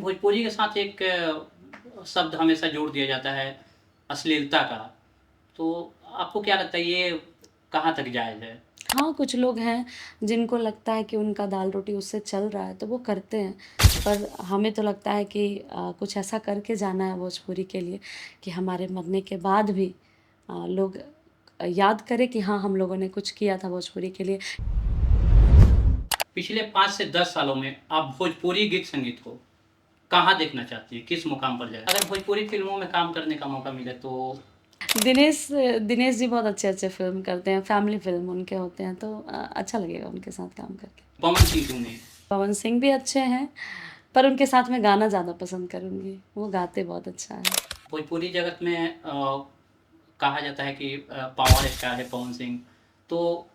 भोजपुरी के साथ एक शब्द हमेशा जोड़ दिया जाता है अश्लीलता का। तो आपको क्या लगता है ये कहाँ तक जायज़ है? हाँ, कुछ लोग हैं जिनको लगता है कि उनका दाल-रोटी उससे चल रहा है, तो वो करते हैं। पर हमें तो लगता है कि कुछ ऐसा करके जाना है भोजपुरी के लिए कि हमारे मरने के बाद भी लोग याद करें कि हाँ, हम लोगों ने कुछ किया था भोजपुरी के लिए। पिछले 5 से 10 सालों में आप भोजपुरी गीत संगीत को कहाँ देखना चाहती हैं? किस मुकाम पर जाए? अगर भोजपुरी फ़िल्मों में काम करने का मौका मिले तो दिनेश दिनेश जी बहुत अच्छे-अच्छे फ़िल्म करते हैं, फैमिली फ़िल्म उनके होते हैं, तो अच्छा लगेगा उनके साथ काम करके। पवन सिंह क्यों नहीं? पवन सिंह भी अच्छे हैं, पर उनके साथ मैं गाना ज़्यादा पसंद करूँगी, वो गाते बहुत अच्छा है। भोजपुरी जगत में कहा जाता है कि पावर स्टार है पवन सिंह, तो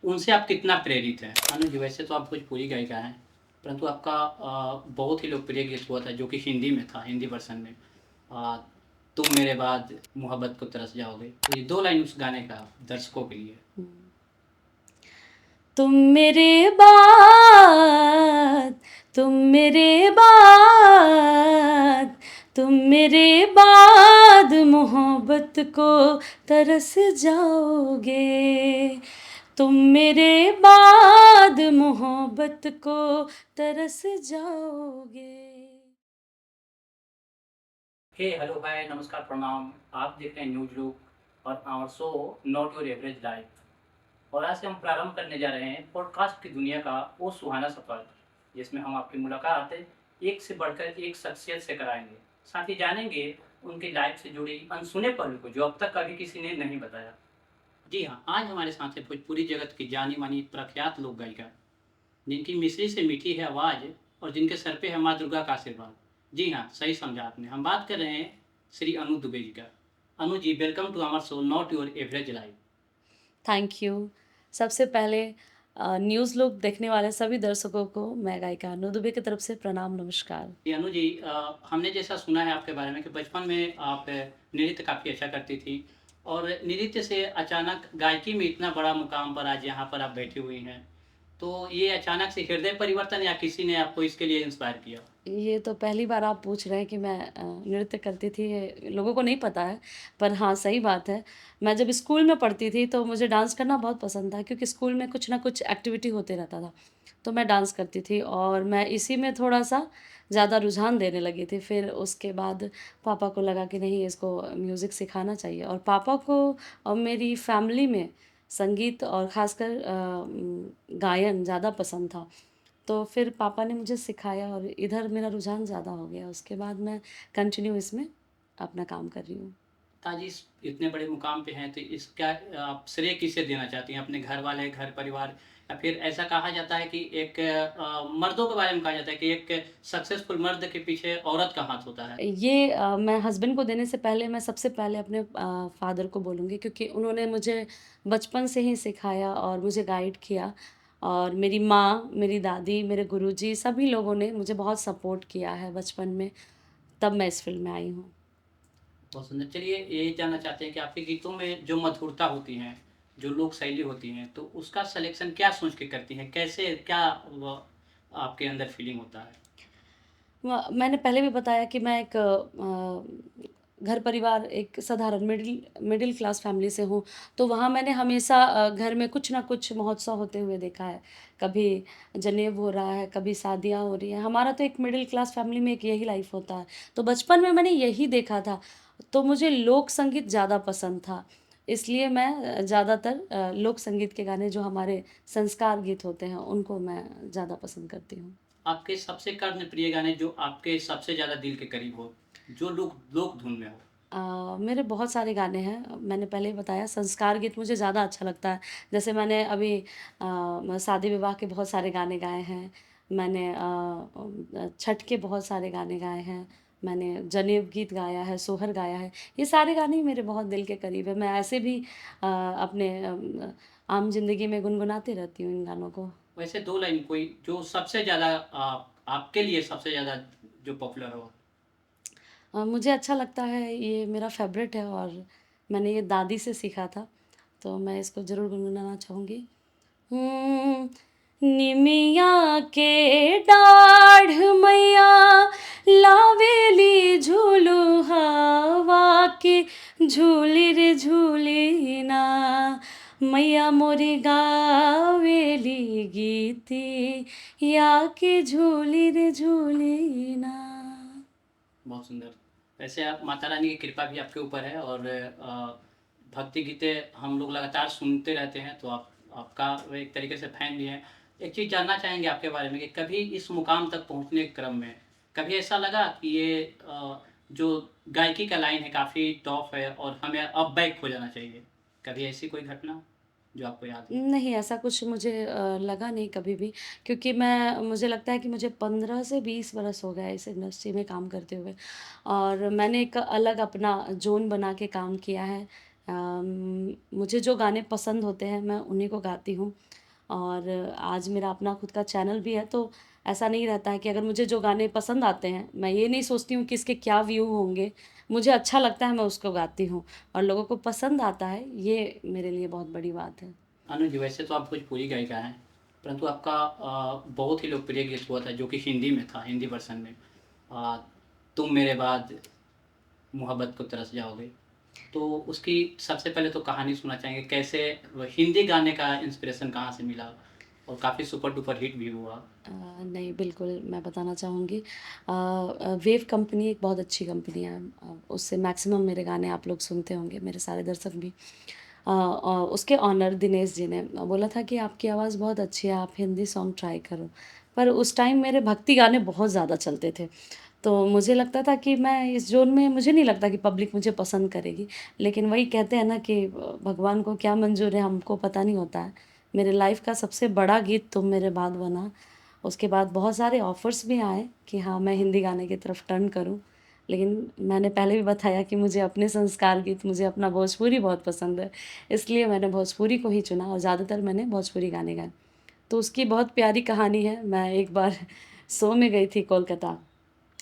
उनसे आप कितना प्रेरित हैं? अनुज जी वैसे तो आप भोजपुरी गायिका हैं, परंतु आपका बहुत ही लोकप्रिय गीत हुआ था जो कि हिंदी में था, हिंदी वर्ज़न में। अ, तुम मेरे बाद मोहब्बत को तरस जाओगे। तो ये 2 लाइन उस गाने का दर्शकों के लिए। हुँ। तुम मेरे बाद तुम मेरे बाद तुम मेरे बाद मोहब्बत को तरस जाओगे। तुम मेरे बाद मोहब्बत को तरस जाओगे। हे, हेलो, हाय, नमस्कार, प्रणाम। आप देख रहे हैं न्यूज़ लूप और our show not your average life. और आज से हम प्रारंभ करने जा रहे हैं पॉडकास्ट की दुनिया का वो सुहाना सफ़र, जिसमें हम आपकी मुलाकात एक से बढ़कर एक शख्सियत से कराएंगे। साथ ही जानेंगे उनकी लाइफ से जुड़ी अनसुने पहलू को जो अब तक कभी किसी ने नहीं बताया। जी हाँ, आज हमारे साथ है भोजपुरी जगत की जानी मानी प्रख्यात लोक गायिका, जिनकी मिश्री से मीठी है आवाज़ और जिनके सर पे है माँ दुर्गा का आशीर्वाद। जी हाँ, सही समझा आपने। हम बात कर रहे हैं श्री अनु दुबे जी का। Anu ji, welcome to our show not your average life. Thank you. सबसे पहले न्यूज़ लोग देखने वाले सभी दर्शकों को मैं गायिका अनु दुबे की तरफ से प्रणाम नमस्कार। जी, अनु जी, हमने जैसा सुना है आपके बारे में कि बचपन में आप नृत्य काफ़ी अच्छा करती थी और नृत्य से अचानक गायकी में इतना बड़ा मुकाम पर आज यहाँ पर आप बैठी हुई हैं। तो ये अचानक से हृदय परिवर्तन या किसी ने आपको इसके लिए इंस्पायर किया? ये तो पहली बार आप पूछ रहे हैं कि मैं नृत्य करती थी, ये लोगों को नहीं पता है। पर हाँ, सही बात है। मैं जब स्कूल में पढ़ती थी तो मुझे डांस करना बहुत पसंद था क्योंकि स्कूल में कुछ ना कुछ एक्टिविटी होते रहता था। तो मैं डांस करती थी और मैं इसी में थोड़ा-सा ज़्यादा रुझान देने लगी थी। फिर उसके बाद पापा को लगा कि नहीं, इसको म्यूज़िक सिखाना चाहिए और पापा को और मेरी फैमिली में संगीत और ख़ासकर गायन ज़्यादा पसंद था। तो फिर पापा ने मुझे सिखाया और इधर मेरा रुझान ज़्यादा हो गया। उसके बाद मैं कंटिन्यू इसमें अपना काम कर रही हूँ। पिताजी इतने बड़े मुकाम पे हैं तो इसका आप श्रेय किसे देना चाहती हैं? अपने घर वाले, घर परिवार, या फिर ऐसा कहा जाता है कि एक मर्दों के बारे में कहा जाता है कि एक सक्सेसफुल मर्द के पीछे औरत का हाथ होता है। ये मैं हस्बैंड को देने से पहले मैं सबसे पहले अपने फ़ादर को बोलूँगी क्योंकि उन्होंने मुझे बचपन से ही सिखाया और मुझे गाइड किया और मेरी माँ, मेरी दादी, मेरे गुरुजी सभी लोगों ने मुझे बहुत सपोर्ट किया है बचपन में, तब मैं इस फ़ील्ड में आई हूँ। बहुत सुंदर। चलिए ये जानना चाहते हैं कि आपके गीतों में जो मधुरता होती है, जो लोक शैली होती है, तो उसका सिलेक्शन क्या सोच के करती हैं? कैसे क्या वो आपके अंदर फीलिंग होता है? मैंने पहले भी बताया कि मैं एक घर परिवार एक साधारण मिडिल मिडिल क्लास फैमिली से हूँ, तो वहाँ मैंने हमेशा घर में कुछ ना कुछ महोत्सव होते हुए देखा है। कभी जनेऊ हो रहा है, कभी शादियाँ हो रही हैं। हमारा तो एक मिडिल क्लास फैमिली में एक यही लाइफ होता है। तो बचपन में मैंने यही देखा था, तो मुझे लोक संगीत ज़्यादा पसंद था। इसलिए मैं ज़्यादातर लोक संगीत के गाने जो हमारे संस्कार गीत होते हैं, उनको मैं ज़्यादा पसंद करती हूँ। आपके सबसे कर्णप्रिय गाने जो आपके सबसे ज़्यादा दिल के करीब हो, जो लोक लोक धुन में हो? मेरे बहुत सारे गाने हैं। मैंने पहले ही बताया संस्कार गीत मुझे ज़्यादा अच्छा लगता है। जैसे मैंने अभी शादी विवाह के बहुत सारे गाने गाए हैं। मैंने छठ के बहुत सारे गाने गाए हैं। मैंने जनेऊ गीत गाया है, सोहर गाया है। ये सारे गाने ही मेरे बहुत दिल के करीब हैं। मैं ऐसे भी अपने आम ज़िंदगी में गुनगुनाती रहती हूँ इन गानों को। वैसे 2 लाइन कोई जो सबसे ज़्यादा आपके लिए सबसे ज़्यादा जो पॉपुलर हो? मुझे अच्छा लगता है, ये मेरा फ़ेवरेट है और मैंने ये दादी से सीखा था, तो मैं इसको ज़रूर गुनगुनाना चाहूँगी। हुँ, निमिया के डाढ़ मैया लावेली झूलू हवा के झूली रे झूली ना, मैया मोरी गावेली गीती या के झूली रे झूली ना। बहुत सुंदर। वैसे आप माता रानी की कृपा भी आपके ऊपर है और भक्ति गीतें हम लोग लगातार सुनते रहते हैं, तो आपका वो एक तरीके से फैन भी हैं। एक चीज़ जानना चाहेंगे आपके बारे में कि कभी इस मुकाम तक पहुँचने के क्रम में कभी ऐसा लगा कि ये जो गायकी का लाइन है काफ़ी टॉप है और हमें अब बैक हो जाना चाहिए? कभी ऐसी कोई घटना जो आपको याद हो? नहीं, ऐसा कुछ मुझे लगा नहीं कभी भी, क्योंकि मुझे लगता है कि मुझे 15 से 20 बरस हो गए इस इंडस्ट्री में काम करते हुए, और मैंने एक अलग अपना ज़ोन बना के काम किया है। मुझे जो गाने पसंद होते हैं मैं उन्हीं को गाती हूँ, और आज मेरा अपना खुद का चैनल भी है, तो ऐसा नहीं रहता है कि अगर मुझे जो गाने पसंद आते हैं, मैं ये नहीं सोचती हूँ कि इसके क्या व्यू होंगे, मुझे अच्छा लगता है मैं उसको गाती हूँ, और लोगों को पसंद आता है, ये मेरे लिए बहुत बड़ी बात है। अनुज जी, वैसे तो आप भोजपुरी गायिका हैं, परंतु आपका बहुत ही लोकप्रिय गीत हुआ था जो कि हिंदी में था, हिंदी वर्ज़न में। अ, तुम मेरे बाद मोहब्बत को तरस जाओगे। तो उसकी सबसे पहले तो कहानी सुनना चाहेंगे, कैसे वो हिंदी गाने का इंस्पिरेशन कहाँ से मिला? और काफ़ी सुपर डुपर हिट भी हुआ। नहीं, बिल्कुल मैं बताना चाहूँगी। वेव कंपनी एक बहुत अच्छी कंपनी है। उससे मैक्सिमम मेरे गाने आप लोग सुनते होंगे, मेरे सारे दर्शक भी। उसके ऑनर दिनेश जी ने बोला था कि आपकी आवाज़ बहुत अच्छी है, आप हिंदी सॉन्ग ट्राई करो। पर उस टाइम मेरे भक्ति गाने बहुत ज़्यादा चलते थे, तो मुझे लगता था कि मैं इस ज़ोन में, मुझे नहीं लगता कि पब्लिक मुझे पसंद करेगी। लेकिन वही कहते हैं ना कि भगवान को क्या मंज़ूर है हमको पता नहीं होता है। मेरे लाइफ़ का सबसे बड़ा गीत तुम मेरे बाद बना। उसके बाद बहुत सारे ऑफ़र्स भी आए कि हाँ, मैं हिंदी गाने की तरफ टर्न करूँ। लेकिन मैंने पहले भी बताया कि मुझे अपने संस्कार गीत, मुझे अपना भोजपुरी बहुत पसंद है, इसलिए मैंने भोजपुरी को ही चुना और ज़्यादातर मैंने भोजपुरी गाने गाए। तो उसकी बहुत प्यारी कहानी है। मैं एक बार शो में गई थी कोलकाता,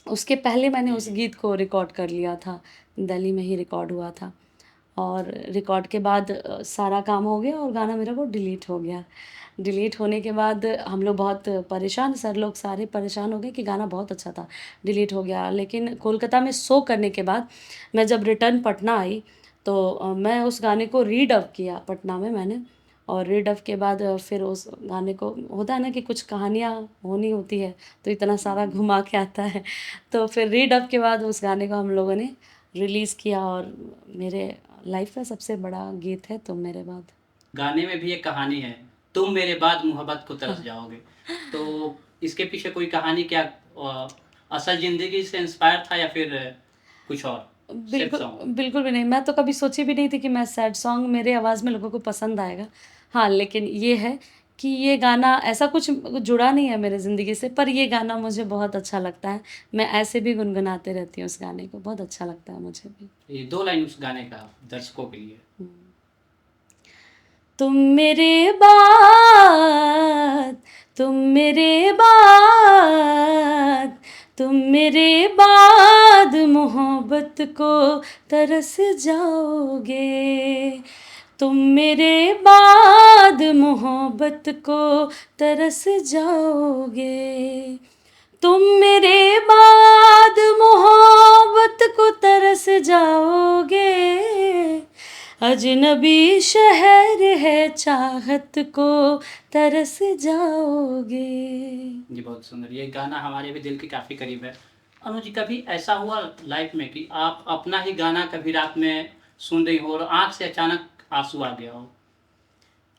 उसके पहले मैंने जी, उस जी। गीत को रिकॉर्ड कर लिया था, दिल्ली में ही रिकॉर्ड हुआ था, और रिकॉर्ड के बाद सारा काम हो गया और गाना मेरा वो डिलीट हो गया। डिलीट होने के बाद हम लोग बहुत परेशान, सर लोग सारे परेशान हो गए कि गाना बहुत अच्छा था, डिलीट हो गया। लेकिन कोलकाता में शो करने के बाद मैं जब रिटर्न पटना आई, तो मैं उस गाने को रीडब किया पटना में मैंने, और रीडब के बाद फिर उस गाने को, होता है ना कि कुछ कहानियाँ होनी होती है, तो इतना सारा घुमा के आता है। तो फिर रीडब के बाद उस गाने को हम लोगों ने रिलीज़ किया, और मेरे लाइफ का सबसे बड़ा गीत है तुम मेरे बाद। गाने में भी एक कहानी है, तुम मेरे बाद मोहब्बत को तरस हाँ, जाओगे। तो इसके पीछे कोई कहानी क्या असल ज़िंदगी से इंस्पायर था या फिर कुछ और? सिर्फ़ बिल्कुल, सॉन्ग? बिल्कुल भी नहीं। मैं तो कभी सोची भी नहीं थी कि मैं सैड सॉन्ग मेरे आवाज़ में लोगों को पसंद आएगा। हाँ, लेकिन ये है कि ये गाना ऐसा कुछ जुड़ा नहीं है मेरे ज़िंदगी से, पर ये गाना मुझे बहुत अच्छा लगता है। मैं ऐसे भी गुनगुनाते रहती हूँ उस गाने को, बहुत अच्छा लगता है मुझे भी। ये 2 लाइन उस गाने का दर्शकों के लिए। हुँ। तुम मेरे बाद, तुम मेरे बाद, तुम मेरे बाद मोहब्बत को तरस जाओगे। तुम मेरे बाद मोहब्बत को तरस जाओगे। तुम मेरे बाद मोहब्बत को तरस जाओगे। अजनबी शहर है चाहत को तरस जाओगे। जी, बहुत सुंदर। ये गाना हमारे भी दिल के काफ़ी करीब है। अनुज जी, कभी ऐसा हुआ लाइफ़ में कि आप अपना ही गाना कभी रात में सुन रही हो और आँख से अचानक आँसू आ गया हो?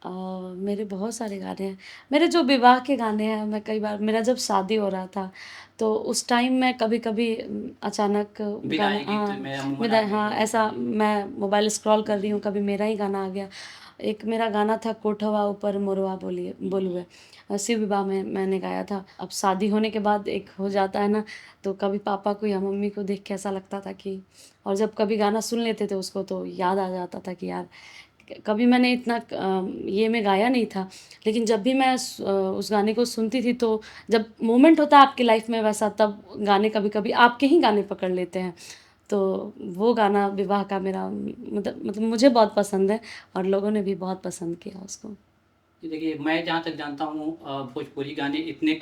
अ, मेरे बहुत सारे गाने हैं। मेरे जो विवाह के गाने हैं, मैं कई बार, मेरा जब शादी हो रहा था, तो उस टाइम मैं कभी-कभी अचानक गाना, विदाई गीत हाँ, में अमूमन मेरा, आते हाँ, हैं। ऐसा जी, मैं मोबाइल स्क्रॉल कर रही हूँ, कभी मेरा ही गाना आ गया। एक मेरा गाना था कोठवा ऊपर मोरवा बोलिए बोलुए, शिव विवाह में मैंने गाया था। अब शादी होने के बाद एक हो जाता है ना, तो कभी पापा को या मम्मी को देख के ऐसा लगता था कि, और जब कभी गाना सुन लेते थे उसको तो याद आ जाता था कि यार, कभी मैंने इतना ये में गाया नहीं था, लेकिन जब भी मैं उस गाने को सुनती थी, तो जब मोमेंट होता है आपकी लाइफ में वैसा, तब गाने कभी-कभी आपके ही गाने पकड़ लेते हैं। तो वो गाना विवाह का मेरा, मतलब मुझे बहुत पसंद है, और लोगों ने भी बहुत पसंद किया उसको। देखिए, मैं जहाँ तक जानता हूँ भोजपुरी गाने इतने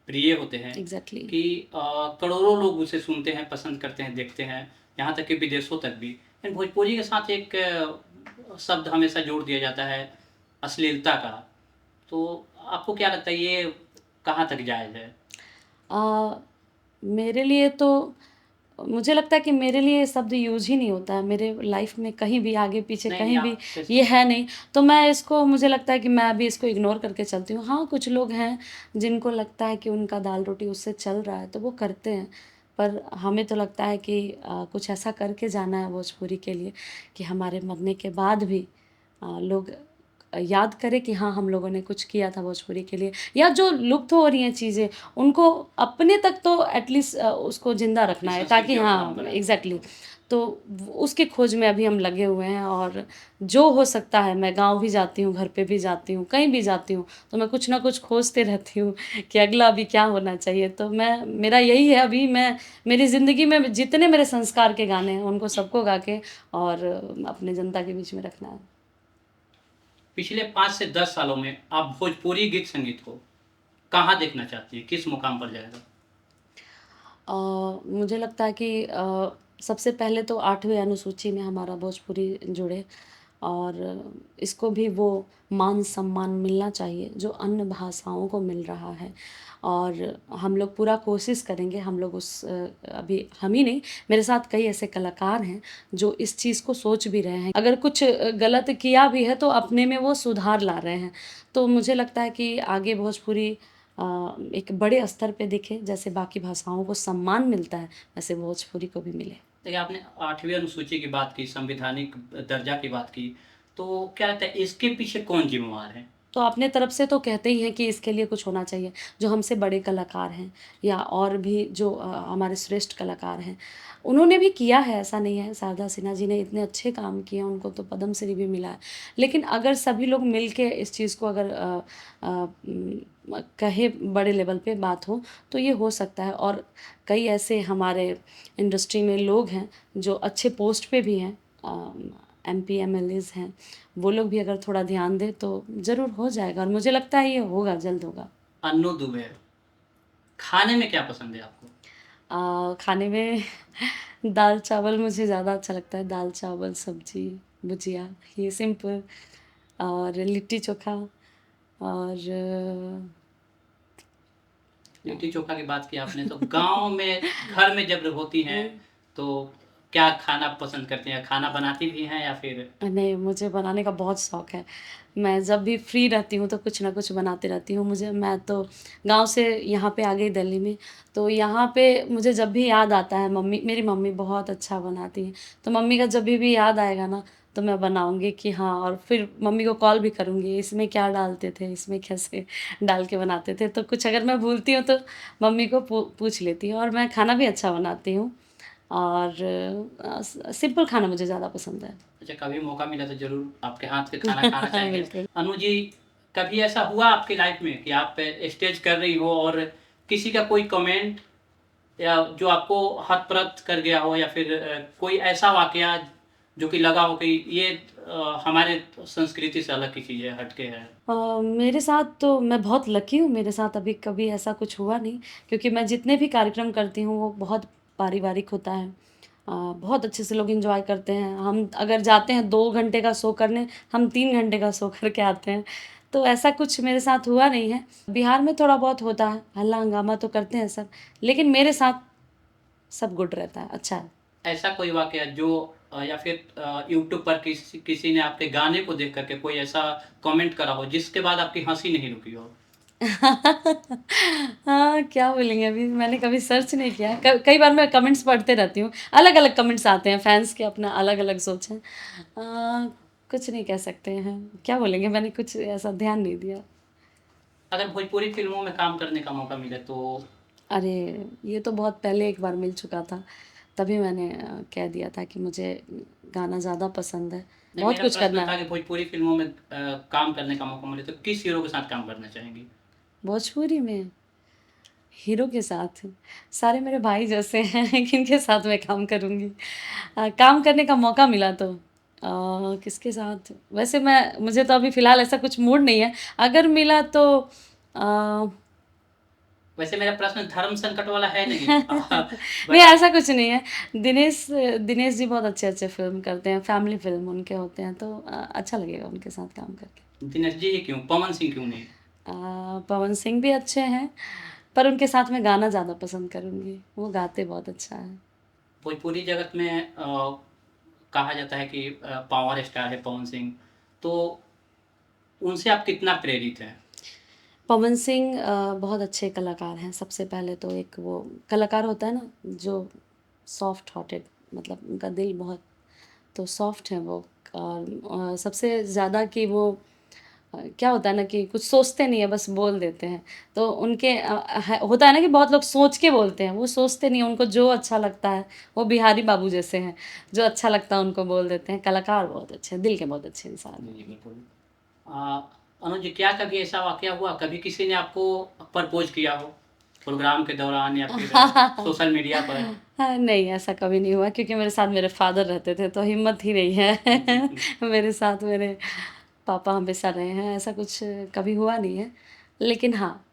प्रिय होते हैं एग्ज़ैक्टली। कि करोड़ों लोग उसे सुनते हैं, पसंद करते हैं, देखते हैं, यहाँ तक कि विदेशों तक भी। लेकिन भोजपुरी के साथ एक शब्द हमेशा जोड़ दिया जाता है, अश्लीलता का। तो आपको क्या लगता है ये कहाँ तक जायज़ है? अ, मेरे लिए तो मुझे लगता है कि मेरे लिए ये शब्द यूज़ ही नहीं होता है, मेरे लाइफ़ में कहीं भी आगे-पीछे नहीं, नहीं कहीं भी आप जैसे ये है नहीं, तो मैं इसको मुझे लगता है कि मैं अभी इसको इग्नोर करके चलती हूँ। हाँ, कुछ लोग हैं जिनको लगता है कि उनका दाल-रोटी उससे चल रहा है, तो वो करते हैं, पर हमें तो लगता है कि कुछ ऐसा करके जाना है भोजपुरी के लिए कि हमारे मरने के बाद भी लोग याद करें कि हाँ, हम लोगों ने कुछ किया था भोजपुरी के लिए, या जो लुप्त हो रही हैं चीज़ें, उनको अपने तक तो एटलीस्ट उसको ज़िंदा अपनी रखना है, ताकि संस्कृति और हाँ, परंपरा को। एग्ज़ैक्टली। तो उसकी खोज में अभी हम लगे हुए हैं, और जो हो सकता है, मैं गाँव भी जाती हूँ, घर पे भी जाती हूँ, कहीं भी जाती हूँ, तो मैं कुछ ना कुछ खोजते रहती हूँ कि अगला अभी क्या होना चाहिए। तो मेरा यही है, अभी मैं मेरी ज़िंदगी में जितने मेरे संस्कार के गाने हैं, उनको सबको गा के और अपने जनता के बीच में रखना है। पिछले 5 से 10 सालों में आप भोजपुरी गीत संगीत को कहाँ देखना चाहती हैं? किस मुकाम पर जाएगा? मुझे लगता है कि सबसे पहले तो 8वीं अनुसूची में हमारा भोजपुरी जुड़े, और इसको भी वो मान-सम्मान मिलना चाहिए जो अन्य भाषाओं को मिल रहा है। और हम लोग पूरा कोशिश करेंगे, हम लोग अभी हम ही नहीं, मेरे साथ कई ऐसे कलाकार हैं जो इस चीज़ को सोच भी रहे हैं। अगर कुछ गलत किया भी है तो अपने में वो सुधार ला रहे हैं। तो मुझे लगता है कि आगे भोजपुरी एक बड़े स्तर पे दिखे, जैसे बाकी भाषाओं को सम्मान मिलता है, वैसे भोजपुरी को भी मिले। देखिए, आपने 8वीं अनुसूची की बात की, संवैधानिक दर्जा की बात की, तो क्या लगता है इसके पीछे कौन ज़िम्मेवार है? तो अपने तरफ से तो कहते ही हैं कि इसके लिए कुछ होना चाहिए। जो हमसे बड़े कलाकार हैं, या और भी जो हमारे श्रेष्ठ कलाकार हैं, उन्होंने भी किया है, ऐसा नहीं है। शारदा सिन्हा जी ने इतने अच्छे काम किए हैं, उनको तो पद्मश्री भी मिला है। लेकिन अगर सभी लोग मिल के इस चीज़ को अगर कहे बड़े लेवल पे बात हो, तो ये हो सकता है। और कई ऐसे हमारे इंडस्ट्री में लोग हैं जो अच्छे पोस्ट पे भी हैं, एमपी, एमएलएज़ हैं, वो लोग भी अगर थोड़ा ध्यान दें तो ज़रूर हो जाएगा, और मुझे लगता है ये होगा, जल्द होगा। अन्नू दुबे, खाने में क्या पसंद है आपको? खाने में दाल-चावल मुझे ज़्यादा अच्छा लगता है, दाल-चावल, सब्ज़ी, भुजिया, ये सिंपल, और लिट्टी-चोखा, और लिट्टी-चोखा की बात की आपने, तो गाँव में घर में जब होती हैं, हुँ। तो क्या खाना पसंद करती हैं? खाना बनाती भी हैं या फिर नहीं, मुझे बनाने का बहुत शौक है। मैं जब भी फ्री रहती हूँ तो कुछ ना कुछ बनाती रहती हूँ। मैं तो गाँव से यहाँ पे आ गई दिल्ली में, तो यहाँ पे मुझे जब भी याद आता है, मेरी मम्मी बहुत अच्छा बनाती हैं। तो मम्मी का जब भी याद आएगा ना, तो मैं बनाऊँगी कि हाँ, और फिर मम्मी को कॉल भी करूँगी, इसमें क्या डालते थे, इसमें कैसे डाल के बनाते थे। तो कुछ अगर मैं भूलती हूँ तो मम्मी को पूछ लेती हूँ, और मैं खाना भी अच्छा बनाती हूँ, और सिंपल खाना मुझे ज़्यादा पसंद है। अच्छा, कभी मौका मिला तो ज़रूर आपके हाथ के खाना खाना चाहेंगे। बिल्कुल। अनु जी, कभी ऐसा हुआ आपकी लाइफ़ में कि आप स्टेज कर रही हो और किसी का कोई कमेंट या जो आपको हतप्रत कर गया हो, या फिर कोई ऐसा वाक़या जो कि लगा हो कि ये हमारे संस्कृति से अलग की चीज़ है, हट के है? मेरे साथ तो मैं बहुत लकी हूँ, मेरे साथ अभी कभी ऐसा कुछ हुआ नहीं, क्योंकि मैं जितने भी कार्यक्रम करती हूँ वो बहुत पारिवारिक होता है। बहुत अच्छे से लोग एन्जॉय करते हैं। हम अगर जाते हैं 2 घंटे का शो करने, हम 3 घंटे का शो करके आते हैं। तो ऐसा कुछ मेरे साथ हुआ नहीं है। बिहार में थोड़ा बहुत होता है, हल्ला-हंगामा तो करते हैं सब, लेकिन मेरे साथ सब गुड रहता है, अच्छा है। ऐसा कोई वाक़या जो या फिर यूट्यूब पर किसी किसी ने आपके गाने को देख कर के कोई ऐसा कमेंट करा हो जिसके बाद आपकी हँसी नहीं रुकी हो? हाँ, क्या बोलेंगे, अभी मैंने कभी सर्च नहीं किया है। कई बार मैं कमेंट्स पढ़ते रहती हूँ, अलग-अलग कमेंट्स आते हैं, फैन्स के अपना अलग-अलग सोच है। कुछ नहीं कह सकते हैं, क्या बोलेंगे, मैंने कुछ ऐसा ध्यान नहीं दिया। अगर भोजपुरी फ़िल्मों में काम करने का मौका मिले तो अरे! ये तो बहुत पहले एक बार मिल चुका था, तभी मैंने कह दिया था कि मुझे गाना ज़्यादा पसंद है, नहीं, बहुत मेरा कुछ प्रश्न करना था है। कि भोजपुरी फ़िल्मों में काम करने का मौका मिले तो किस हीरो के साथ काम करना चाहेंगी? भोजपुरी में हीरो के साथ, सारे मेरे भाई जैसे हैं, किनके साथ मैं काम करूँगी? काम करने का मौका मिला तो किसके साथ? वैसे मुझे तो अभी फ़िलहाल ऐसा कुछ मूड नहीं है। अगर मिला तो अ, वैसे मेरा प्रश्न धर्म संकट वाला है नहीं। नहीं बट ऐसा कुछ नहीं है। दिनेश दिनेश जी बहुत अच्छे-अच्छे फ़िल्म करते हैं, फैमिली फ़िल्म उनके होते हैं, तो अच्छा लगेगा उनके साथ काम करके। दिनेश जी ही क्यों, पवन सिंह क्यों नहीं? अ, पवन सिंह भी अच्छे हैं, पर उनके साथ मैं गाना ज़्यादा पसंद करूँगी, वो गाते बहुत अच्छा है। भोजपुरी जगत में कहा जाता है कि पावर स्टार है पवन सिंह, तो उनसे आप कितना प्रेरित हैं? पवन सिंह बहुत अच्छे कलाकार हैं। सबसे पहले तो एक वो कलाकार होता है ना, जो सॉफ्ट हार्टेड, मतलब उनका दिल बहुत तो सॉफ्ट है वो। और सबसे ज़्यादा कि वो क्या होता है ना कि कुछ सोचते नहीं है, बस बोल देते हैं। तो उनके होता है ना कि बहुत लोग सोच के बोलते हैं, वो सोचते नहीं हैं, उनको जो अच्छा लगता है, वो बिहारी बाबू जैसे हैं, जो अच्छा लगता है उनको बोल देते हैं। कलाकार बहुत अच्छे हैं, दिल के बहुत अच्छे इंसान हैं। जी, बिल्कुल। अनुज जी, क्या कभी ऐसा वाक़या हुआ, कभी किसी ने आपको प्रपोज़ किया हो, प्रोग्राम के दौरान या फिर सोशल मीडिया पर? हाँ, नहीं ऐसा कभी नहीं हुआ, क्योंकि मेरे साथ मेरे फ़ादर रहते थे, तो हिम्मत ही नहीं है। मेरे साथ मेरे पापा हमेशा रहे हैं, ऐसा कुछ कभी हुआ नहीं है। लेकिन हाँ,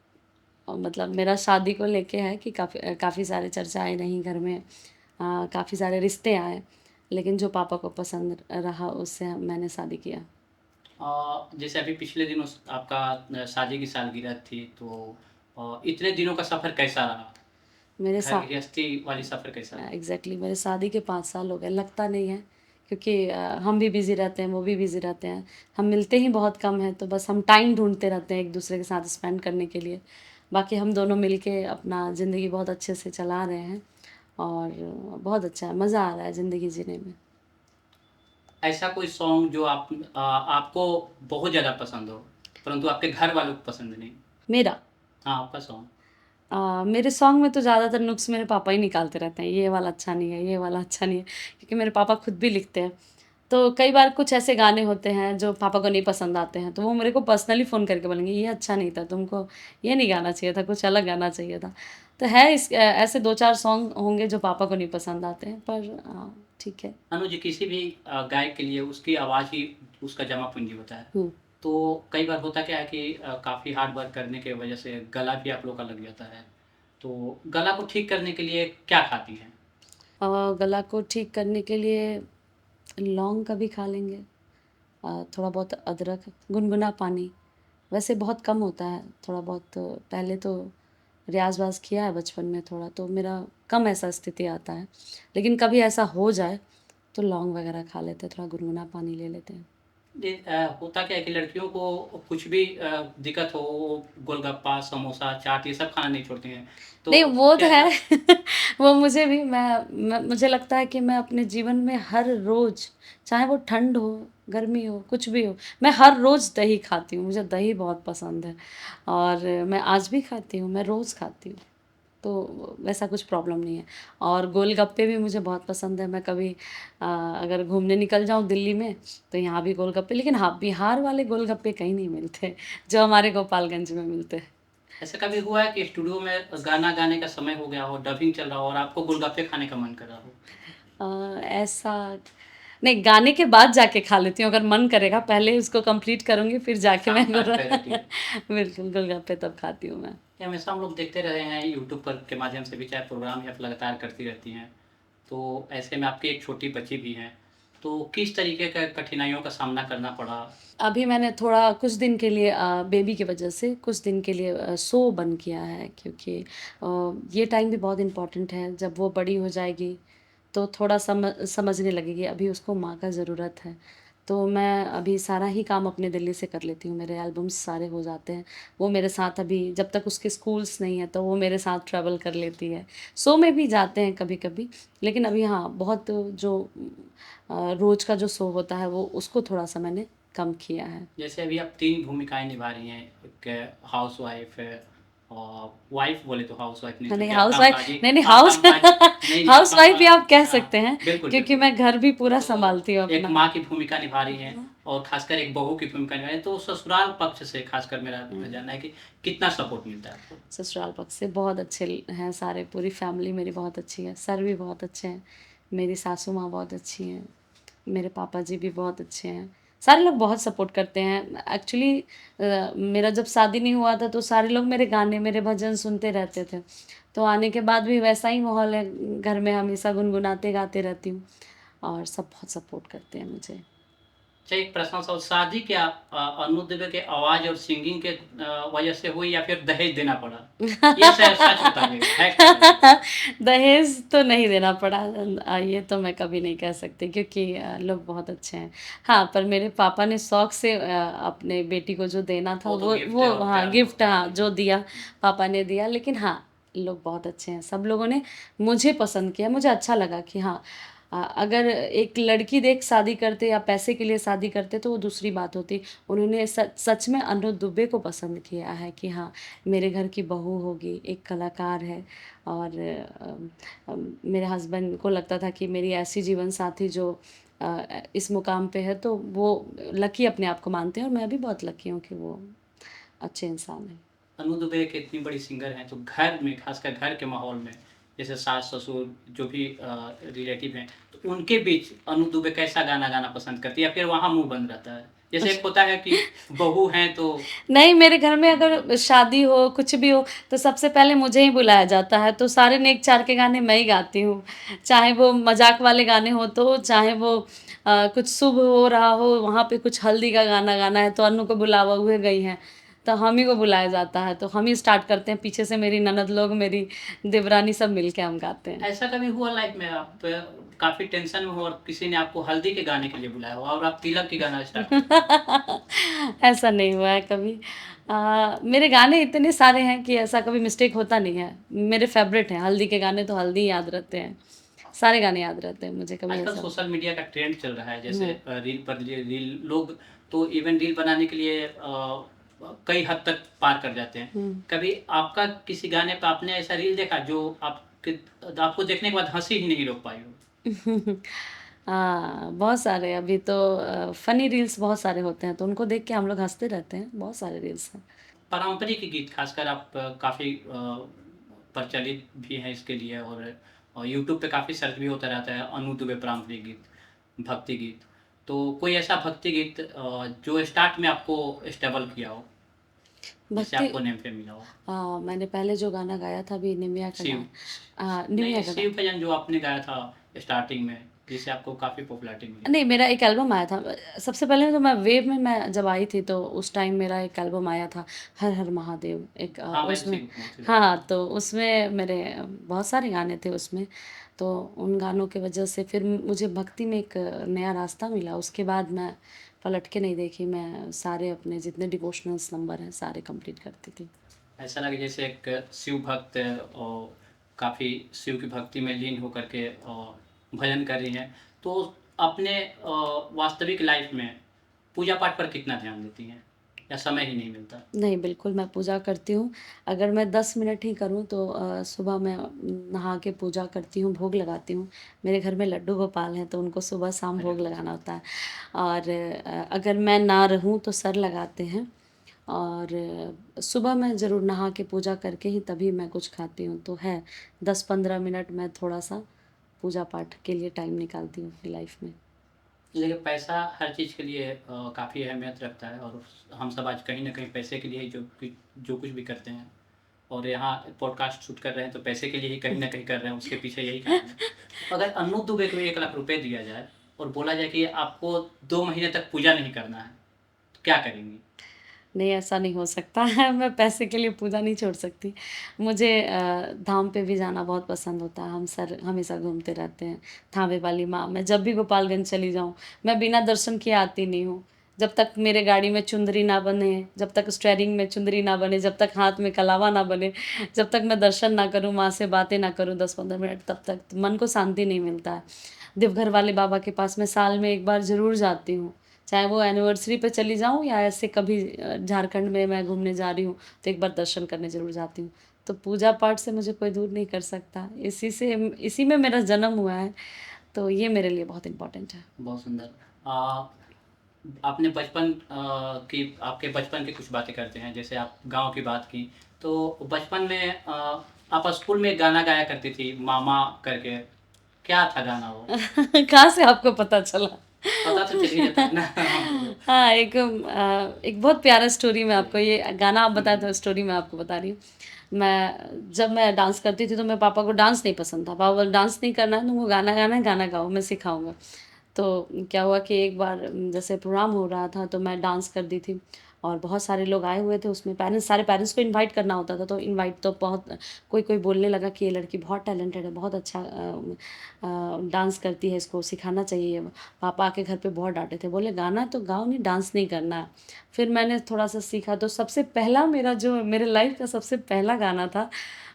मतलब मेरा शादी को लेके है कि काफ़ी सारे चर्चाएँ रहीं घर में, काफ़ी सारे रिश्ते आए, लेकिन जो पापा को पसंद रहा उससे मैंने शादी किया। जैसे अभी पिछले दिनों आपका शादी की सालगिरह थी, तो इतने दिनों का सफ़र कैसा रहा? मेरे घर सा गृहस्थी वाली सफ़र कैसा रहा? एग्ज़ैक्टली मेरे शादी के 5 साल हो गए, लगता नहीं है, क्योंकि हम भी बिज़ी रहते हैं, वो भी बिज़ी रहते हैं। हम मिलते ही बहुत कम हैं, तो बस हम टाइम ढूँढते रहते हैं एक-दूसरे के साथ स्पेंड करने के लिए। बाकी हम दोनों मिल के अपना ज़िंदगी बहुत अच्छे से चला रहे हैं, और बहुत अच्छा है, मज़ा आ रहा है ज़िंदगी जीने में। ऐसा कोई सॉन्ग जो आपको बहुत ज़्यादा पसंद हो, परंतु आपके घर वालों को पसंद नहीं? मेरा हाँ, आपका सॉन्ग। मेरे सॉन्ग में तो ज़्यादातर नुक्स मेरे पापा ही निकालते रहते हैं, ये वाला अच्छा नहीं है, ये वाला अच्छा नहीं है, क्योंकि मेरे पापा खुद भी लिखते हैं। तो कई बार कुछ ऐसे गाने होते हैं जो पापा को नहीं पसंद आते हैं, तो वो मेरे को पर्सनली फ़ोन करके बोलेंगे, ये अच्छा नहीं था, तुमको ये नहीं गाना चाहिए था, कुछ अलग गाना चाहिए था। तो है ऐसे 2-4 सॉन्ग होंगे जो पापा को नहीं पसंद आते हैं, पर ठीक है। अनुज, किसी भी गायक के लिए उसकी आवाज़ ही उसका जमा पूँजी होता है। हुँ। तो कई बार होता क्या है कि काफ़ी हार्ड वर्क करने की वजह से गला भी आप लोग का लग जाता है। तो गला को ठीक करने के लिए क्या खाती हैं? गला को ठीक करने के लिए लौंग कभी खा लेंगे, थोड़ा बहुत अदरक, गुनगुना पानी, वैसे बहुत कम होता है, थोड़ा बहुत पहले तो रियाज़-वाज़ किया है बचपन में थोड़ा, तो मेरा कम ऐसा स्थिति आता है। लेकिन कभी ऐसा हो जाए, तो लौंग वगैरह खा लेते हैं, थोड़ा गुनगुना पानी ले लेते हैं। ये होता क्या है कि लड़कियों को कुछ भी दिक्कत हो, वो गोलगप्पा, समोसा, चाट ये सब खाना नहीं छोड़ती हैं। तो नहीं, वो तो क्या है। ऐसा वो मुझे भी मुझे लगता है कि मैं अपने जीवन में हर रोज़, चाहे वो ठंड हो, गर्मी हो, कुछ भी हो, मैं हर रोज़ दही खाती हूँ, मुझे दही बहुत पसंद है, और मैं आज भी खाती हूँ, मैं रोज़ खाती हूँ। तो वैसा कुछ प्रॉब्लम नहीं है। और गोलगप्पे भी मुझे बहुत पसंद है। मैं कभी अगर घूमने निकल जाऊँ दिल्ली में, तो यहाँ भी गोलगप्पे, लेकिन हाँ, बिहार वाले गोलगप्पे कहीं नहीं मिलते, जो हमारे गोपालगंज में मिलते हैं। ऐसा कभी हुआ है कि स्टूडियो में गाना गाने का समय हो गया हो, डबिंग चल रहा हो और आपको गोलगप्पे खाने का मन कर रहा हो? ऐसा नहीं, गाने के बाद जाके खा लेती हूँ, अगर मन करेगा, पहले उसको कंप्लीट करूँगी, फिर जाके मैं काम काज प्रायोरिटी है। बिल्कुल, गोलगप्पे तब खाती हूँ मैं। ये हमेशा हम लोग देखते रहे हैं यूट्यूब पर के माध्यम से भी, चाहे प्रोग्राम या फिर लगातार करती रहती हैं। तो ऐसे में आपकी एक छोटी बच्ची भी हैं। तो किस तरीके का कठिनाइयों का सामना करना पड़ा? अभी मैंने थोड़ा कुछ दिन के लिए बेबी की वजह से कुछ दिन के लिए शो बंद किया है, क्योंकि ये टाइम भी बहुत इम्पोर्टेंट है। जब वो बड़ी हो जाएगी, तो थोड़ा समझने लगेगी, अभी उसको माँ का ज़रूरत है। तो मैं अभी सारा ही काम अपने दिल्ली से कर लेती हूँ, मेरे एल्बम्स सारे हो जाते हैं। वो मेरे साथ अभी जब तक उसके स्कूल्स नहीं है, तो वो मेरे साथ ट्रैवल कर लेती है। शो में भी जाते हैं कभी-कभी, लेकिन अभी हाँ, बहुत जो रोज़ का जो शो होता है, वो उसको थोड़ा-सा मैंने कम किया है। जैसे अभी आप 3 भूमिकाएँ निभा रही हैं, एक हाउसवाइफ़ है, और वाइफ़ बोले तो हाउसवाइफ़ नहीं, नहीं, क्योंकि आप हाउसवाइफ़ कामकाजी नहीं, नहीं, आप कामकाज नहीं, नहीं, आप हाउसवाइफ़ भी आप कह हाँ, सकते हैं, बिल्कुल, क्योंकि बिल्कुल। मैं घर भी पूरा तो सँभालती हूँ एक अपना। माँ की भूमिका निभा रही हैं और ख़ासकर एक बहू की भूमिका निभा रही हैं, तो ससुराल पक्ष से ख़ासकर मेरा जानना है कि कितना सपोर्ट मिलता है आपको? ससुराल पक्ष से बहुत अच्छे हैं सारे, पूरी फैमिली मेरी बहुत अच्छी है, सर भी बहुत अच्छे हैं, मेरी सासू माँ बहुत अच्छी हैं। मेरे पापा जी भी बहुत अच्छे हैं। सारे लोग बहुत सपोर्ट करते हैं। एक्चुअली मेरा जब शादी नहीं हुआ था तो सारे लोग मेरे गाने, मेरे भजन सुनते रहते थे। तो आने के बाद भी वैसा ही माहौल है, घर में हमेशा गुनगुनाते गाते रहती हूँ और सब बहुत सपोर्ट करते हैं मुझे। अच्छा, एक प्रश्न था, शादी क्या अनु दुबे के आवाज़ और सिंगिंग के वजह से हुई या फिर दहेज देना पड़ा? ये सच बताइए, है क्या ये? दहेज तो नहीं देना पड़ा। ये तो मैं कभी नहीं कह सकती क्योंकि लोग बहुत अच्छे हैं। हाँ, पर मेरे पापा ने शौक से अपने बेटी को जो देना था वो तो वो गिफ्ट वो और हाँ, प्यार गिफ्ट, होता है। हाँ, जो दिया पापा ने दिया। लेकिन हाँ, लोग बहुत अच्छे हैं। सब लोगों ने मुझे पसंद किया, मुझे अच्छा लगा कि हाँ, अगर एक लड़की देख शादी करते या पैसे के लिए शादी करते तो वो दूसरी बात होती। उन्होंने सच सच में अनु दुबे को पसंद किया है कि हाँ, मेरे घर की बहू होगी, एक कलाकार है। और मेरे हस्बैंड को लगता था कि मेरी ऐसी जीवन साथी जो इस मुकाम पे है, तो वो लकी अपने आप को मानते हैं और मैं भी बहुत लकी हूँ कि वो अच्छे इंसान हैं। अनु दुबे एक इतनी बड़ी सिंगर हैं, तो घर में, खासकर घर के माहौल में, जैसे सास-ससुर जो भी रिलेटिव हैं, तो उनके बीच अनु दुबे कैसा गाना गाना पसंद करती है या फिर वहाँ मुँह बंद रहता है? जैसे एक होता है कि बहू हैं तो नहीं, मेरे घर में अगर शादी हो, कुछ भी हो, तो सबसे पहले मुझे ही बुलाया जाता है, तो सारे नेक चार के गाने मैं ही गाती हूँ। चाहे वो मज़ाक वाले गाने हो तो, चाहे वो कुछ शुभ हो रहा हो, वहाँ पे कुछ हल्दी का गाना गाना है, तो अनु को बुलावा हुए गई हैं, तो हम ही को बुलाया जाता है, तो हम ही स्टार्ट करते हैं, पीछे से मेरी ननद लोग, मेरी देवरानी सब मिल के हम गाते हैं। ऐसा कभी हुआ लाइफ में आप काफ़ी टेंशन में हो और किसी ने आपको हल्दी के गाने के लिए बुलाया हो और आप तिलक के गाना स्टार्ट कर दिए? ऐसा नहीं हुआ है कभी। मेरे गाने इतने सारे हैं कि ऐसा कभी मिस्टेक होता नहीं है। मेरे फ़ेवरेट हैं, हल्दी के गाने तो हल्दी ही याद रहते हैं। सारे गाने याद रहते हैं मुझे, कभी आजकल ऐसा सोशल मीडिया का ट्रेंड चल रहा है, जैसे हुँ, रील पर रील लोग तो इवन रील बनाने के लिए कई हद तक पार कर जाते हैं। हुँ। कभी आपका किसी गाने पे आपने ऐसा रील देखा जो आपको देखने के बाद हँसी ही नहीं रोक पाई हो? हाँ, बहुत सारे अभी तो फ़नी रील्स बहुत सारे होते हैं, तो उनको देख के हम लोग हँसते रहते हैं। बहुत सारे रील्स हैं। पारंपरिक गीत खासकर आप काफ़ी प्रचलित भी हैं इसके लिए, और यूट्यूब पे काफ़ी सर्च भी होता रहता है अनु दुबे पारंपरिक गीत, भक्ति गीत। तो कोई ऐसा भक्ति गीत जो स्टार्ट में आपको स्टेबल किया हो, जिससे भक्ति आपको नेम फेम मिला हो? मैंने पहले जो गाना गाया था अभी निमिया का शिव नहीं, निमिया का शिव भजन जो आपने गाया था स्टार्टिंग में, जिससे आपको काफ़ी पॉपुलैरिटी मिली थी। नहीं, मेरा एक एल्बम आया था। सबसे पहले तो मैं वेव में मैं जब आई थी तो उस टाइम मेरा एक एल्बम आया था, हर हर महादेव, एक हाँ, मैं उसमें, उसी बात हाँ, तो उसमें मेरे बहुत सारे गाने थे उसमें। तो उन गानों की वजह से फिर मुझे भक्ति में एक नया रास्ता मिला। उसके बाद मैं पलट के नहीं देखी, मैं सारे अपने जितने डिवोशनल्स नंबर हैं सारे कंप्लीट करती थी। ऐसा लगे जैसे एक शिव भक्त और काफ़ी शिव की भक्ति में लीन होकर के भजन कर रही हैं। तो अपने वास्तविक लाइफ में पूजा पाठ पर कितना ध्यान देती हैं या समय ही नहीं मिलता? नहीं, बिल्कुल मैं पूजा करती हूँ। अगर मैं 10 मिनट ही करूँ तो सुबह मैं नहा के पूजा करती हूँ, भोग लगाती हूँ। मेरे घर में लड्डू गोपाल हैं तो उनको सुबह-शाम अरे भोग वाह! लगाना होता है। और अगर मैं ना रहूँ तो सर लगाते हैं। और सुबह मैं ज़रूर नहा के पूजा करके ही तभी मैं कुछ खाती हूँ। तो है 10-15 मिनट मैं थोड़ा-सा पूजा पाठ के लिए टाइम निकालती हूँ अपनी लाइफ़ में। देखिए, पैसा हर चीज़ के लिए काफ़ी अहमियत रखता है, और हम सब आज कहीं न कहीं पैसे के लिए ही जो कुछ भी करते हैं, और यहाँ पॉडकास्ट शूट कर रहे हैं तो पैसे के लिए ही कहीं न कहीं कर रहे हैं, उसके पीछे यही कारण है। तो अगर अन्नू दुबे को 1 लाख रुपए दिया जाए और बोला जाए कि आपको 2 महीने तक पूजा नहीं करना है, तो क्या करेंगी? नहीं, ऐसा नहीं हो सकता है। मैं पैसे के लिए पूजा नहीं छोड़ सकती। मुझे धाम पे भी जाना बहुत पसंद होता है। हम सर हमेशा घूमते रहते हैं। थावे वाली माँ, मैं जब भी गोपालगंज चली जाऊँ, मैं बिना दर्शन किए आती नहीं हूँ। जब तक मेरे गाड़ी में चुंदरी ना बने, जब तक स्टीयरिंग में चुंदरी ना बने, जब तक हाथ में कलावा ना बने, जब तक मैं दर्शन ना करूँ, माँ से बातें ना करूँ 10-15 मिनट, तब तक मन को शांति नहीं मिलता है। देवघर वाले बाबा के पास मैं साल में 1 बार ज़रूर जाती हूँ। चाहे वो एनिवर्सरी पे चली जाऊँ या ऐसे कभी झारखंड में मैं घूमने जा रही हूँ तो एक बार दर्शन करने ज़रूर जाती हूँ। तो पूजा पाठ से मुझे कोई दूर नहीं कर सकता। इसी में मेरा जन्म हुआ है, तो ये मेरे लिए बहुत इम्पोर्टेंट है। बहुत सुंदर। आपने बचपन की आपके बचपन की कुछ बातें करते हैं, जैसे आप गाँव की बात की, तो बचपन में आप स्कूल में एक गाना गाया करती थी, मामा करके, क्या था गाना वो? कहाँ से आपको पता चला? पता तो चल ही जाता है ना हाँ, हाँ, एक बहुत प्यारा स्टोरी मैं आपको, जी। ये गाना आप बताए जी। तो स्टोरी मैं आपको बता रही हूँ। जब मैं डांस करती थी तो मेरे पापा को डांस नहीं पसंद था। पापा बोले डांस नहीं करना है तुमको, गाना गाना है, गाना गाओ, मैं सिखाऊँगा। तो क्या हुआ कि एक बार जैसे प्रोग्राम हो रहा था तो मैं डांस कर दी थी, और बहुत सारे लोग आए हुए थे उसमें, सारे पेरेंट्स को इनवाइट करना होता था, तो इनवाइट तो बहुत कोई कोई बोलने लगा कि ये लड़की बहुत टैलेंटेड है, बहुत अच्छा डांस करती है, इसको सिखाना चाहिए। पापा आके घर पे बहुत डांटे थे, बोले गाना तो गाओ, नहीं डांस नहीं करना है। फिर मैंने थोड़ा सा सीखा, तो सबसे पहला मेरा जो मेरे लाइफ का सबसे पहला गाना था,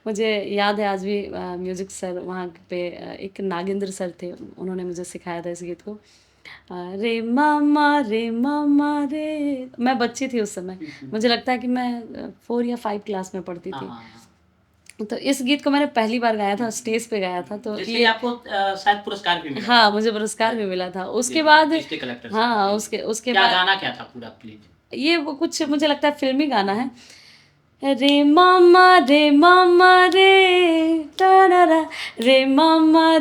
मुझे याद है आज भी। म्यूज़िक सर वहाँ पे एक नागेंद्र सर थे, उन्होंने मुझे सिखाया था इस गीत को। रे मामा रे, मैं बच्ची थी उस समय, मुझे लगता है कि मैं 4 या 5 क्लास में पढ़ती हाँ, थी। हाँ, हाँ। तो इस गीत को मैंने पहली बार गाया था, हुँ, स्टेज पे गाया था, तो जिसके लिए ये आपको शायद पुरस्कार भी मिला था। हाँ, मुझे पुरस्कार भी शायद मिला था। जी, उसके जी, बाद डिस्ट्रिक्ट कलेक्टर से। हाँ, जी। उसके क्या बाद गाना क्या था पूरा प्लीज़? ये वो कुछ मुझे लगता है फ़िल्मी गाना है। रे मामा रे टारारा, रे मामा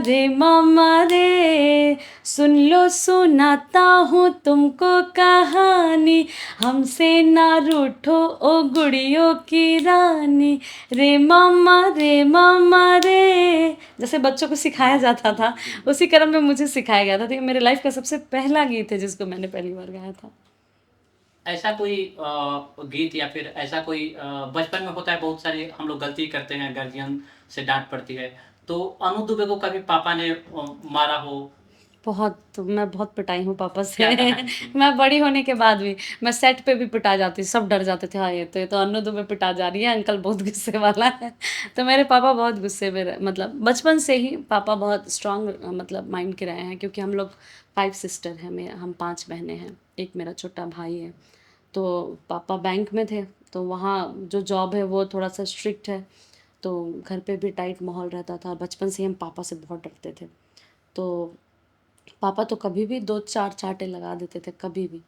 रे, सुन लो सुनाता हूँ तुमको कहानी, हमसे ना रूठो ओ गुड़ियों की रानी, रे मामा रे। जैसे बच्चों को सिखाया जाता जी, था, जी। उसी क्रम में मुझे सिखाया गया था। तो ये मेरे लाइफ का सबसे पहला गीत है जिसको मैंने पहली बार गाया था। ऐसा कोई गीत या फिर ऐसा कोई बचपन में होता है बहुत सारे हम लोग गलती करते हैं, गार्जियन से डाँट पड़ती है। तो अनु दुबे को कभी पापा ने मारा हो? मैं बहुत पिटाई हूँ पापा से। क्या कहानी थी? मैं बड़ी होने के बाद भी, मैं सेट पे भी पिटा जाती, सब डर जाते थे, हाँ ये तो अन्नू दुबे पिटा जा रही है, अंकल बहुत गुस्से वाला है। तो मेरे पापा बहुत गुस्से में मतलब बचपन से ही पापा बहुत स्ट्रांग मतलब माइंड के रहे हैं, क्योंकि हम लोग 5 सिस्टर हैं, हम 5 बहनें हैं, एक मेरा छोटा भाई है। तो पापा बैंक में थे, तो वहाँ जो जॉब है वो थोड़ा सा स्ट्रिक्ट है, तो घर पे भी टाइट माहौल रहता था। बचपन से ही हम पापा से बहुत डरते थे। तो पापा तो कभी भी 2-4 चांटे लगा देते थे, कभी भी।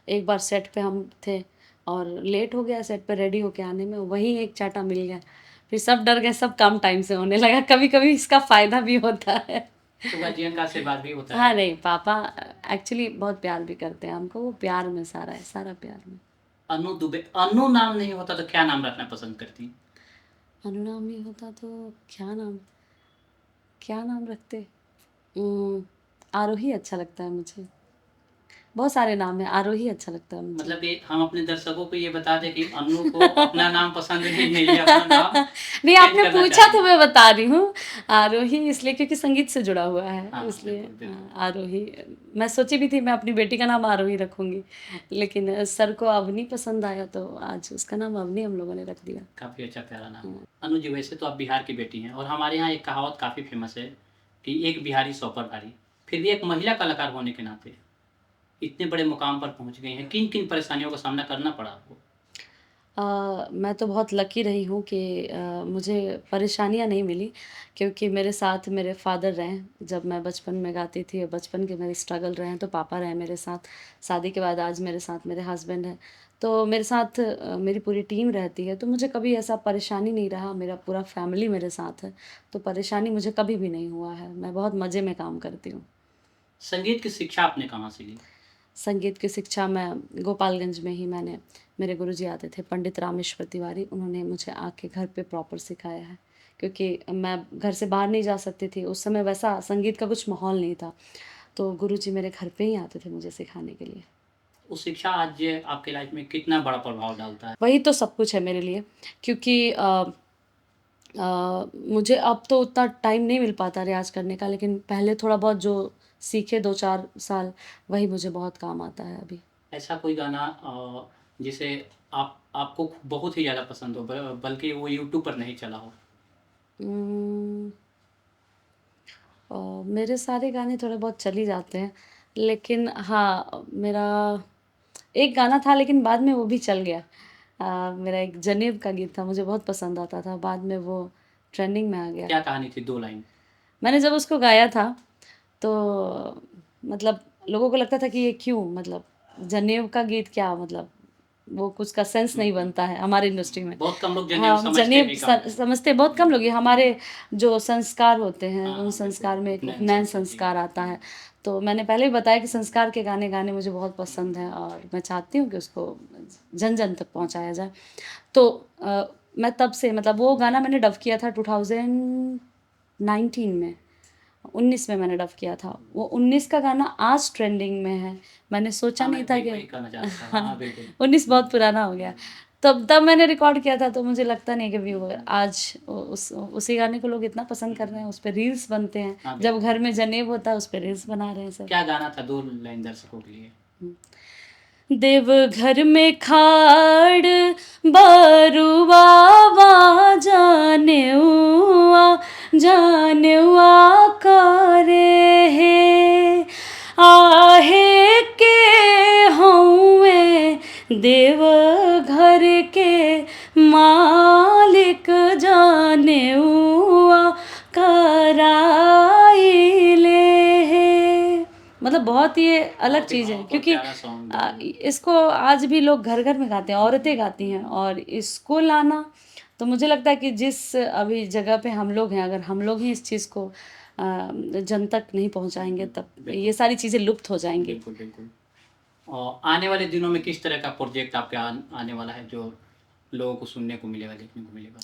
एक बार सेट पे हम थे और लेट हो गया सेट पे रेडी होके आने में, वहीं एक चाँटा मिल गया। फिर सब डर गए, सब काम टाइम से होने लगा। कभी-कभी इसका फ़ायदा भी होता है। तो गार्जियन का आशीर्वाद भी होता हाँ, है। नहीं पापा एक्चुअली बहुत प्यार भी करते हैं हमको, वो प्यार में सारा है, सारा प्यार में। अनु दुबे, अनु नाम नहीं होता तो क्या नाम रखना पसंद करती? अनु नाम नहीं होता तो क्या नाम रखते? आरोही अच्छा लगता है मुझे। बहुत सारे नाम हैं, आरोही अच्छा लगता है मुझे। मतलब ये हम अपने दर्शकों को ये बता दें कि अनु को अपना नाम पसंद नहीं है, अपना नाम नहीं, चेंज आपने करना पूछा चाहती तो हैं। मैं बता रही हूँ। आरोही इसलिए क्योंकि संगीत से जुड़ा हुआ है, हाँ, इसलिए बिल्कुल, बिल्कुल। आरोही। मैं सोची भी थी मैं अपनी बेटी का नाम आरोही रखूँगी, लेकिन सर को अवनी पसंद आया, तो आज उसका नाम अवनी हम लोगों ने रख दिया। काफ़ी अच्छा प्यारा नाम। हाँ। अनु जी, वैसे तो आप बिहार की बेटी हैं और हमारे यहाँ एक कहावत काफ़ी फ़ेमस है कि एक बिहारी सौ पर भारी। फिर भी एक महिला कलाकार होने के नाते इतने बड़े मुकाम पर पहुँच गई हैं, किन-किन परेशानियों का सामना करना पड़ा आपको? मैं तो बहुत लकी रही हूँ कि मुझे परेशानियाँ नहीं मिली, क्योंकि मेरे साथ मेरे फ़ादर रहे हैं। जब मैं बचपन में गाती थी, बचपन के मेरे स्ट्रगल रहे हैं, तो पापा रहे मेरे साथ। शादी के बाद आज मेरे साथ मेरे हस्बैंड हैं। तो मेरे साथ मेरी पूरी टीम रहती है, तो मुझे कभी ऐसा परेशानी नहीं रहा, मेरा पूरा फैमिली मेरे साथ है, तो परेशानी मुझे कभी भी नहीं हुआ है। मैं बहुत मज़े में काम करती हूँ। संगीत की शिक्षा आपने कहाँ से ली? संगीत की शिक्षा मैं गोपालगंज में ही मेरे गुरुजी आते थे, पंडित रामेश्वर तिवारी, उन्होंने मुझे आके घर पे प्रॉपर सिखाया है, क्योंकि मैं घर से बाहर नहीं जा सकती थी। उस समय वैसा संगीत का कुछ माहौल नहीं था, तो गुरुजी मेरे घर पे ही आते थे मुझे सिखाने के लिए। वो शिक्षा आज आपके लाइफ़ में कितना बड़ा प्रभाव डालता है? वही तो सब कुछ है मेरे लिए, क्योंकि मुझे अब तो उतना टाइम नहीं मिल पाता रियाज़ करने का, लेकिन पहले थोड़ा बहुत जो सीखे 2-4 साल, वही मुझे बहुत काम आता है अभी। ऐसा कोई गाना जिसे आपको बहुत ही ज़्यादा पसंद हो बल्कि वो यूट्यूब पर नहीं चला हो? उम मेरे सारे गाने थोड़े बहुत चल ही जाते हैं, लेकिन हाँ, मेरा एक गाना था लेकिन बाद में वो भी चल गया। मेरा एक जनेब का गीत था, मुझे बहुत पसंद आता था, बाद में वो ट्रेंडिंग में आ गया। क्या कहानी थी 2 लाइन? मैंने जब उसको गाया था, तो मतलब लोगों को लगता था कि ये क्यों, मतलब जनेब का गीत क्या मतलब, वो कुछ का सेंस नहीं बनता है हमारे इंडस्ट्री में। बहुत कम लोग जनेऊ हाँ, समझते जनेब भी कम है। समझते बहुत कम लोग हैं। हमारे जो संस्कार होते हैं हाँ उन हाँ बिल्कुल, संस्कार में एक उपनयन उपनयन संस्कृति। संस्कार आता है। तो मैंने पहले ही बताया कि संस्कार के गाने गाने मुझे बहुत पसंद हैं और मैं चाहती हूँ कि उसको जन जन तक पहुँचाया जाए। तो मैं तब से मतलब वो गाना मैंने डब किया था 2019 में, 19 में मैंने डब किया था। वो 19 का गाना आज ट्रेंडिंग में है। मैंने सोचा हाँ नहीं मैं था वही कि वही कहना चाह रहा था, हाँ बिल्कुल। 19 बहुत पुराना हो गया। तब मैंने रिकॉर्ड किया था, तो मुझे लगता नहीं कि व्यू आज उसी गाने को लोग इतना पसंद कर रहे हैं, उस पे रील्स बनते हैं। हाँ जब बिल्कुल। घर में जनेब होता है उस पे रील्स बना रहे हैं सब। क्या गाना था, 2 लाइन दर्शकों के लिए? देवघर में खाड़ बरुआवा जानेउआ करे हे आहे के हउए देवघर के मालिक जानेउआ कराइले हे। मतलब बहुत ये अलग बहुत ही चीज़ है, बहुत क्योंकि प्यारा सॉन्ग, बिल्कुल। इसको आज भी लोग घर-घर में गाते हैं, औरतें गाती हैं। और इसको लाना, तो मुझे लगता है कि जिस अभी जगह पे हम लोग हैं, अगर हम लोग ही इस चीज़ को जन तक नहीं पहुँचाएँगे, तब ये बिल्कुल, सारी चीज़ें लुप्त हो जाएँगी। बिल्कुल, बिल्कुल। और आने वाले दिनों में किस तरह का प्रोजेक्ट आपके आने वाला है, जो लोगों को सुनने को मिलेगा, देखने को मिलेगा?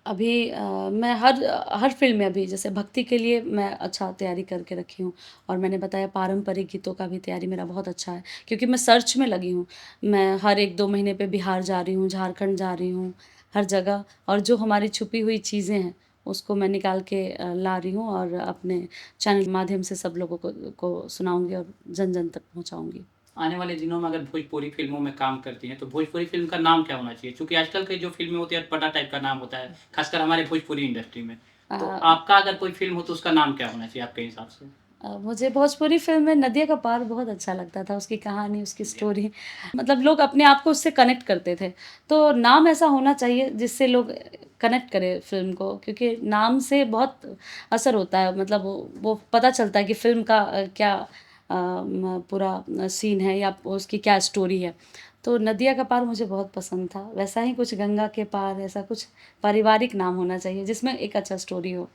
अभी मैं हर फ़िल्म में अभी जैसे भक्ति के लिए मैं अच्छा तैयारी करके रखी हूँ। और मैंने बताया पारंपरिक गीतों का भी तैयारी मेरा बहुत अच्छा है, क्योंकि मैं सर्च में लगी हूँ। मैं हर 1-2 महीने पे बिहार जा रही हूँ, झारखंड जा रही हूँ, हर जगह। और जो हमारी छुपी हुई चीज़ें हैं, उसको मैं निकाल के ला रही हूँ और अपने चैनल के माध्यम से सब लोगों को सुनाऊँगी और जन-जन तक पहुँचाऊँगी। आने वाले दिनों में अगर भोजपुरी फ़िल्मों में काम करती हैं, तो भोजपुरी फ़िल्म का नाम क्या होना चाहिए? चूँकि आजकल की जो फ़िल्में होती हैं, अटपटा टाइप का नाम होता है, ख़ासकर हमारे भोजपुरी इंडस्ट्री में। तो अ आपका अगर कोई फ़िल्म हो, तो उसका नाम क्या होना चाहिए आपके हिसाब से? मुझे भोजपुरी फ़िल्म में नदिया का पार बहुत अच्छा लगता था, उसकी कहानी, उसकी जी। स्टोरी। मतलब लोग अपने आप को उससे कनेक्ट करते थे। तो नाम ऐसा होना चाहिए जिससे लोग कनेक्ट करें फ़िल्म को, क्योंकि नाम से बहुत असर होता है। मतलब वो पता चलता है कि फ़िल्म का क्या पूरा सीन है या उसकी क्या स्टोरी है। तो नदिया का पार मुझे बहुत पसंद था। वैसा ही कुछ गंगा के पार, ऐसा कुछ पारिवारिक नाम होना चाहिए जिसमें एक अच्छा स्टोरी हो।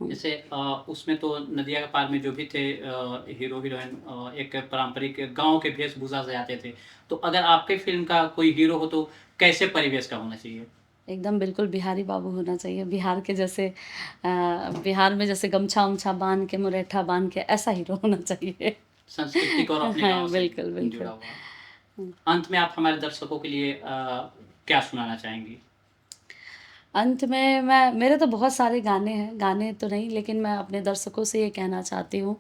हुँ। जैसे उसमें तो नदिया के पार में जो भी थे हीरो हीरोइन एक पारंपरिक गाँव के वेशभूषा से आते थे। तो अगर आपके फ़िल्म का कोई हीरो हो, तो कैसे परिवेश का होना चाहिए? एकदम बिल्कुल बिहारी बाबू होना चाहिए। बिहार के जैसे बिहार में जैसे गमछा-वमछा बाँध के, मुरेठा बाँध के, ऐसा हीरो होना चाहिए। सांस्कृतिक और अपने गाँव हाँ, से बिल्कुल, जुड़ा बिल्कुल। हुआ। हुँ। अंत में आप हमारे दर्शकों के लिए क्या सुनाना चाहेंगी? अंत में मैं मेरे तो बहुत सारे गाने हैं, गाने तो नहीं, लेकिन मैं अपने दर्शकों से ये कहना चाहती हूँ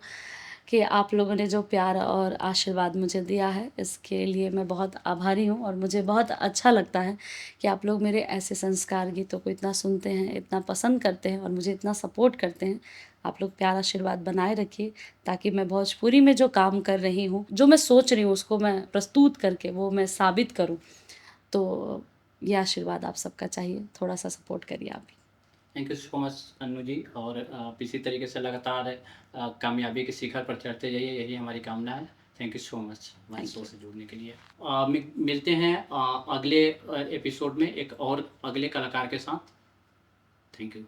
कि आप लोगों ने जो प्यार और आशीर्वाद मुझे दिया है, इसके लिए मैं बहुत आभारी हूँ। और मुझे बहुत अच्छा लगता है कि आप लोग मेरे ऐसे संस्कार गीतों को इतना सुनते हैं, इतना पसंद करते हैं और मुझे इतना सपोर्ट करते हैं। आप लोग प्यार आशीर्वाद बनाए रखिए, ताकि मैं भोजपुरी में जो काम कर रही हूँ, जो मैं सोच रही हूँ, उसको मैं प्रस्तुत करके वो मैं साबित करूँ। तो ये आशीर्वाद आप सबका चाहिए, थोड़ा-सा सपोर्ट करिए आप भी। Thank you so much Annu ji, और आप इसी तरीके से लगातार कामयाबी के शिखर पर चढ़ते जाइए, यही हमारी कामना है। थैंक यू सो मच हमारे थैंक शो यू। से जुड़ने के लिए। मिलते हैं अगले एपिसोड में एक और अगले कलाकार के साथ। Thank you.